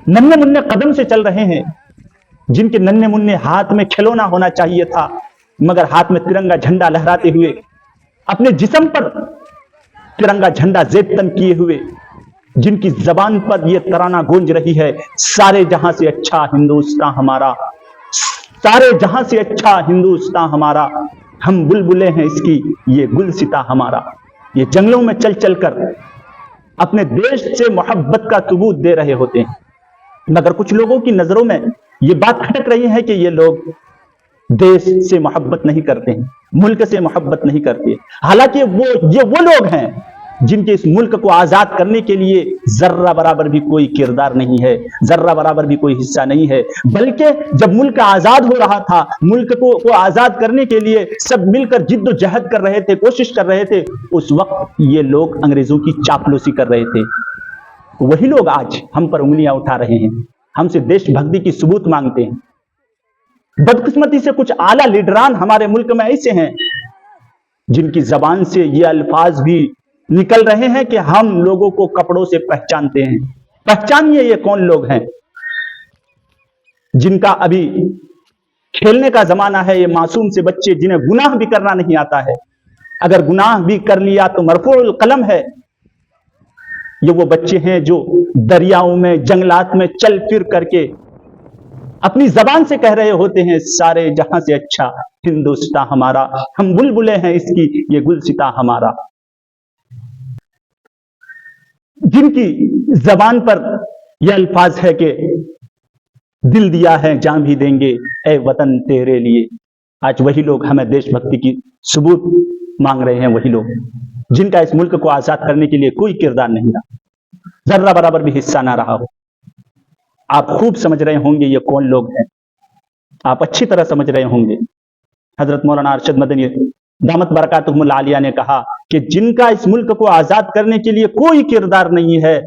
नन्हे मुन्ने कदम से चल रहे हैं, जिनके नन्हे मुन्ने हाथ में खिलौना होना चाहिए था, मगर हाथ में तिरंगा झंडा लहराते हुए, अपने जिस्म पर तिरंगा झंडा जेब-तन किए हुए, जिनकी जबान पर यह तराना गूंज रही है, सारे जहां से अच्छा हिंदुस्तान हमारा, सारे जहां से अच्छा हिंदुस्तान हमारा, हम बुलबुलें हैं इसकी, ये गुलसिता हमारा। ये जंगलों में चल चल कर अपने देश से मोहब्बत का सबूत दे रहे होते हैं, मगर कुछ लोगों की नजरों में ये बात खटक रही है कि ये लोग देश से मोहब्बत नहीं करते हैं, मुल्क से मोहब्बत नहीं करते। हालांकि ये वो लोग हैं जिनके इस मुल्क को आजाद करने के लिए जर्रा बराबर भी कोई किरदार नहीं है, जर्रा बराबर भी कोई हिस्सा नहीं है। बल्कि जब मुल्क आजाद हो रहा था, मुल्क को आजाद करने के लिए सब मिलकर जिद्दोजहद कर रहे थे, कोशिश कर रहे थे, उस वक्त ये लोग अंग्रेजों की चापलूसी कर रहे थे। वही लोग आज हम पर उंगलियां उठा रहे हैं, हमसे देशभक्ति की सबूत मांगते हैं। बदकिस्मती से कुछ आला लीडरान हमारे मुल्क में ऐसे हैं जिनकी जबान से ये अल्फाज भी निकल रहे हैं कि हम लोगों को कपड़ों से पहचानते हैं। पहचानिए ये कौन लोग हैं जिनका अभी खेलने का जमाना है, ये मासूम से बच्चे जिन्हें गुनाह भी करना नहीं आता है, अगर गुनाह भी कर लिया तो मरफूल कलम है। ये वो बच्चे हैं जो दरियाओं में, जंगलात में चल फिर करके अपनी जबान से कह रहे होते हैं, सारे जहां से अच्छा हिंदुस्तान हमारा, हम बुलबुलें हैं इसकी, ये गुलसिता हमारा। जिनकी जबान पर यह अल्फाज है कि दिल दिया है जान भी देंगे ए वतन तेरे लिए। आज वही लोग हमें देशभक्ति की सबूत मांग रहे हैं, वही लोग जिनका इस मुल्क को आजाद करने के लिए कोई किरदार नहीं रहा, जर्रा बराबर भी हिस्सा ना रहा हो। आप खूब समझ रहे होंगे ये कौन लोग हैं, आप अच्छी तरह समझ रहे होंगे। हजरत मौलाना अरशद मदनी दामत बरकातुहुमुल आलिया ने कहा कि जिनका इस मुल्क को आजाद करने के लिए कोई किरदार नहीं है,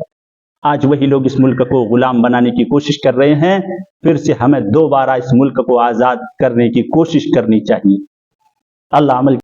आज वही लोग इस मुल्क को गुलाम बनाने की कोशिश कर रहे हैं। फिर से हमें दोबारा इस मुल्क को आजाद करने की कोशिश करनी चाहिए। अल्लाह अमल